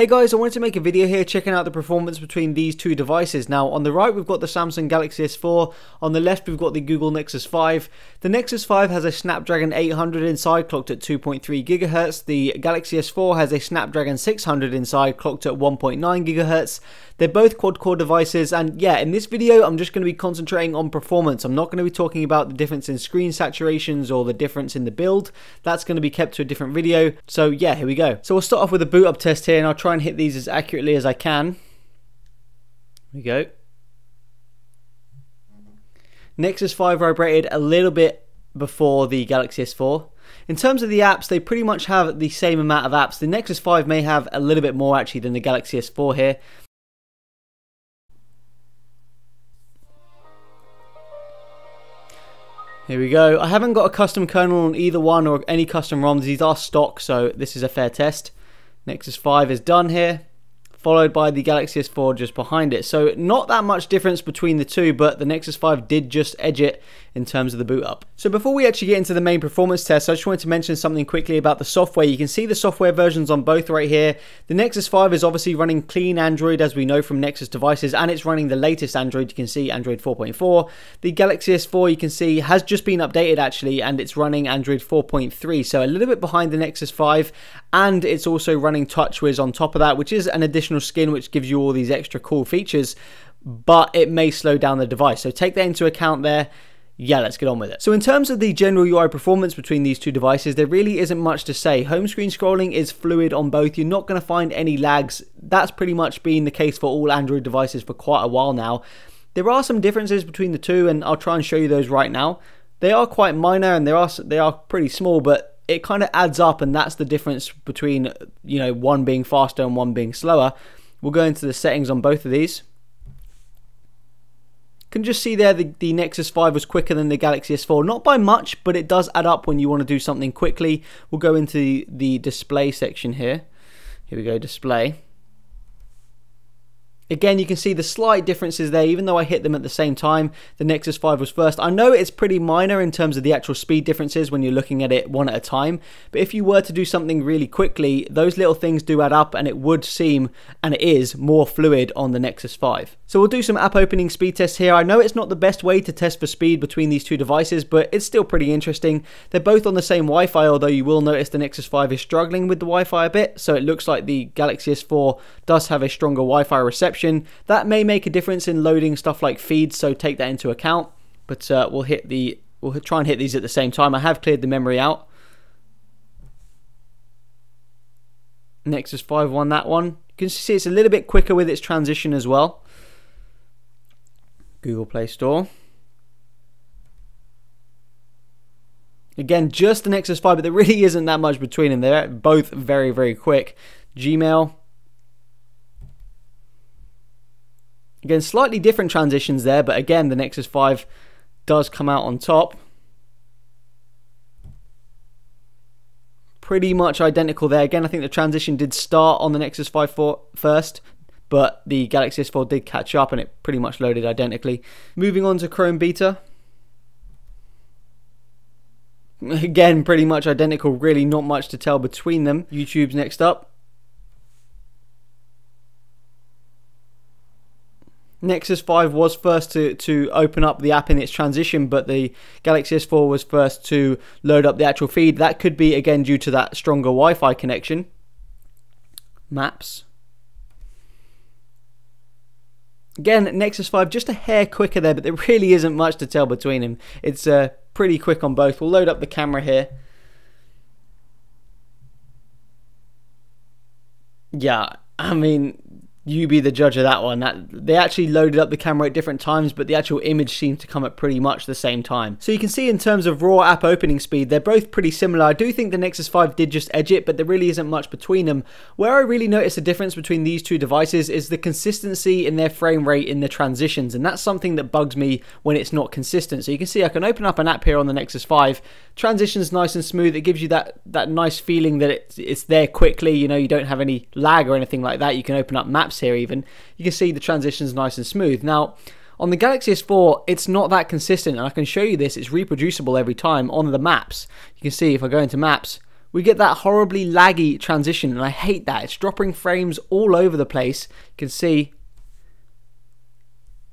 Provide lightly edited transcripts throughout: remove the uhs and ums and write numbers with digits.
Hey guys, I wanted to make a video here checking out the performance between these two devices. Now on the right we've got the Samsung Galaxy S4, on the left we've got the Google Nexus 5. The Nexus 5 has a Snapdragon 800 inside, clocked at 2.3 GHz. The Galaxy S4 has a Snapdragon 600 inside, clocked at 1.9 GHz. They're both quad-core devices, and yeah, in this video I'm just going to be concentrating on performance. I'm not going to be talking about the difference in screen saturations or the difference in the build. That's going to be kept to a different video. So yeah, here we go. So we'll start off with a boot up test here, and I'll try and hit these as accurately as I can. Here we go. Nexus 5 vibrated a little bit before the Galaxy S4. In terms of the apps, they pretty much have the same amount of apps. The Nexus 5 may have a little bit more actually than the Galaxy S4 here. Here we go. I haven't got a custom kernel on either one or any custom ROMs. These are stock, so this is a fair test. Nexus 5 is done here, followed by the Galaxy S4 just behind it. So not that much difference between the two, but the Nexus 5 did just edge it in terms of the boot up. So before we actually get into the main performance test, I just wanted to mention something quickly about the software. You can see the software versions on both right here. The Nexus 5 is obviously running clean Android, as we know from Nexus devices, and it's running the latest Android. You can see Android 4.4. The Galaxy S4, you can see, has just been updated actually, and it's running Android 4.3, so a little bit behind the Nexus 5, and it's also running TouchWiz on top of that, which is an additional skin which gives you all these extra cool features, but it may slow down the device, so take that into account there. Yeah, let's get on with it. So in terms of the general UI performance between these two devices, there really isn't much to say. Home screen scrolling is fluid on both. You're not going to find any lags. That's pretty much been the case for all Android devices for quite a while now. There are some differences between the two, and I'll try and show you those right now. They are quite minor and they are pretty small, but it kind of adds up, and that's the difference between, you know, one being faster and one being slower. We'll go into the settings on both of these. You can just see there the Nexus 5 was quicker than the Galaxy S4. Not by much, but it does add up when you want to do something quickly. We'll go into the display section here. Here we go, display. Again, you can see the slight differences there, even though I hit them at the same time. The Nexus 5 was first. I know it's pretty minor in terms of the actual speed differences when you're looking at it one at a time, but if you were to do something really quickly, those little things do add up, and it would seem, and it is, more fluid on the Nexus 5. So we'll do some app opening speed tests here. I know it's not the best way to test for speed between these two devices, but it's still pretty interesting. They're both on the same Wi-Fi, although you will notice the Nexus 5 is struggling with the Wi-Fi a bit, so it looks like the Galaxy S4 does have a stronger Wi-Fi reception. That may make a difference in loading stuff like feeds, so take that into account. But we'll try and hit these at the same time. I have cleared the memory out. Nexus 5 won that one. You can see it's a little bit quicker with its transition as well. Google Play Store. Again, just the Nexus 5, but there really isn't that much between them. They're both very, very quick. Gmail. Again, slightly different transitions there, but again, the Nexus 5 does come out on top. Pretty much identical there. Again, I think the transition did start on the Nexus 5 first, but the Galaxy S4 did catch up, and it pretty much loaded identically. Moving on to Chrome Beta. Again, pretty much identical. Really not much to tell between them. YouTube's next up. Nexus 5 was first to open up the app in its transition, but the Galaxy S4 was first to load up the actual feed. That could be, again, due to that stronger Wi-Fi connection. Maps. Again, Nexus 5 just a hair quicker there, but there really isn't much to tell between them. It's pretty quick on both. We'll load up the camera here. Yeah, I mean, you be the judge of that one. They actually loaded up the camera at different times, but the actual image seemed to come at pretty much the same time. So you can see in terms of raw app opening speed, they're both pretty similar. I do think the Nexus 5 did just edge it, but there really isn't much between them. Where I really notice a difference between these two devices is the consistency in their frame rate in the transitions, and that's something that bugs me when it's not consistent. So you can see I can open up an app here on the Nexus 5. Transition's nice and smooth. It gives you that nice feeling that it's there quickly. You know, you don't have any lag or anything like that. You can open up maps here even. You can see the transition's nice and smooth. Now, on the Galaxy S4, it's not that consistent, and I can show you this. It's reproducible every time on the maps. You can see if I go into maps, we get that horribly laggy transition, and I hate that. It's dropping frames all over the place. You can see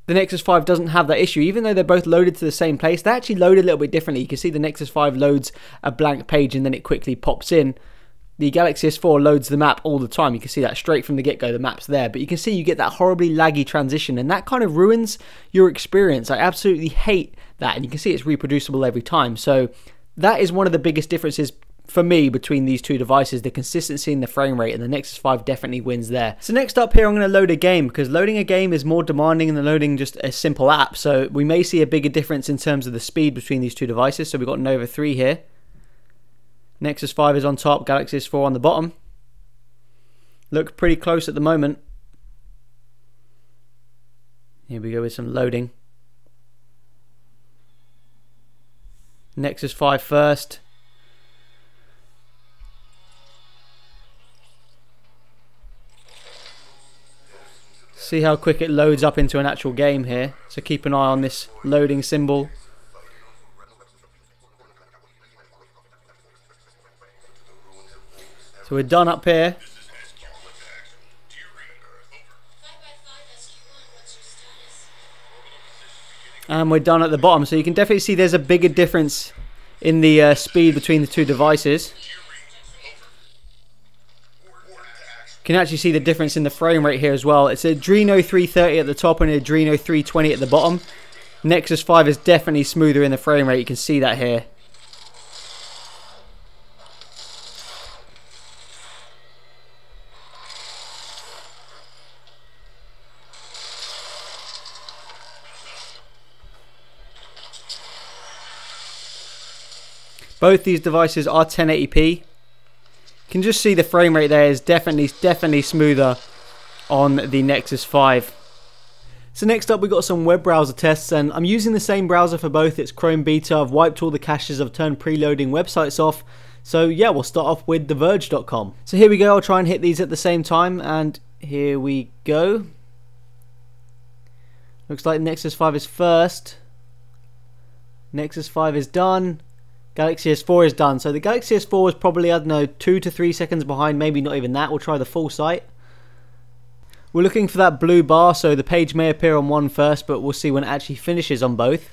the Nexus 5 doesn't have that issue. Even though they're both loaded to the same place, they actually load a little bit differently. You can see the Nexus 5 loads a blank page and then it quickly pops in. The Galaxy S4 loads the map all the time. You can see that straight from the get-go, the map's there. But you can see you get that horribly laggy transition, and that kind of ruins your experience. I absolutely hate that, and you can see it's reproducible every time. So that is one of the biggest differences for me between these two devices, the consistency in the frame rate, and the Nexus 5 definitely wins there. So next up here, I'm going to load a game, because loading a game is more demanding than loading just a simple app. So we may see a bigger difference in terms of the speed between these two devices. So we've got Nova 3 here. Nexus 5 is on top, Galaxy S4 on the bottom. Look pretty close at the moment. Here we go with some loading. Nexus 5 first. See how quick it loads up into an actual game here. So keep an eye on this loading symbol. So we're done up here. And we're done at the bottom. So you can definitely see there's a bigger difference in the speed between the two devices. You can actually see the difference in the frame rate here as well. It's a Adreno 330 at the top and an Adreno 320 at the bottom. Nexus 5 is definitely smoother in the frame rate. You can see that here. Both these devices are 1080p. You can just see the frame rate there is definitely smoother on the Nexus 5. So next up we've got some web browser tests, and I'm using the same browser for both. It's Chrome Beta. I've wiped all the caches, I've turned preloading websites off. So yeah, we'll start off with TheVerge.com. So here we go, I'll try and hit these at the same time, and here we go. Looks like Nexus 5 is first. Nexus 5 is done. Galaxy S4 is done. So the Galaxy S4 is probably, I don't know, 2 to 3 seconds behind, maybe not even that. We'll try the full site. We're looking for that blue bar, so the page may appear on one first, but we'll see when it actually finishes on both.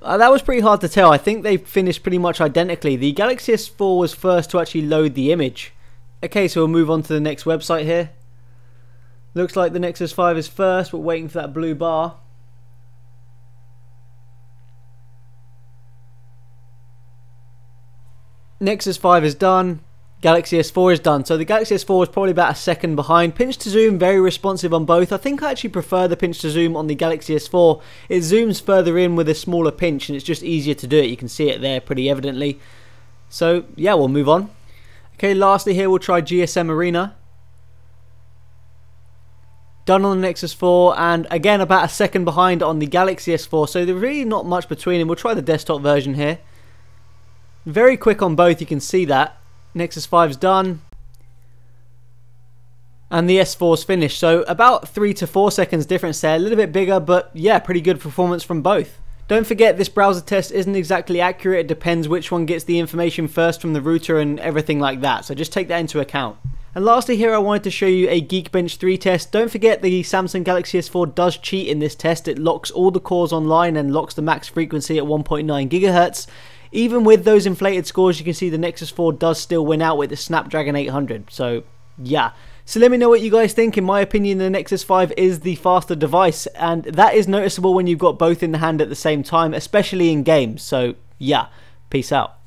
That was pretty hard to tell. I think they finished pretty much identically. The Galaxy S4 was first to actually load the image. Okay, so we'll move on to the next website here. Looks like the Nexus 5 is first. We're waiting for that blue bar. Nexus 5 is done. Galaxy S4 is done. So the Galaxy S4 is probably about a second behind. Pinch to zoom, very responsive on both. I think I actually prefer the pinch to zoom on the Galaxy S4. It zooms further in with a smaller pinch, and it's just easier to do it. You can see it there pretty evidently. So yeah, we'll move on. Okay, lastly here we'll try GSM Arena. Done on the Nexus 4, and again about a second behind on the Galaxy S4, so there's really not much between them. We'll try the desktop version here. Very quick on both, you can see that. Nexus 5's done, and the S4's finished, so about 3 to 4 seconds difference there. A little bit bigger, but yeah, pretty good performance from both. Don't forget, this browser test isn't exactly accurate. It depends which one gets the information first from the router and everything like that, so just take that into account. And lastly here I wanted to show you a Geek Bench 3 test. Don't forget the Samsung Galaxy S4 does cheat in this test. It locks all the cores online and locks the max frequency at 1.9 GHz. Even with those inflated scores, you can see the Nexus 4 does still win out with the Snapdragon 800. So yeah. So let me know what you guys think. In my opinion, the Nexus 5 is the faster device, and that is noticeable when you've got both in the hand at the same time, especially in games. So yeah, peace out.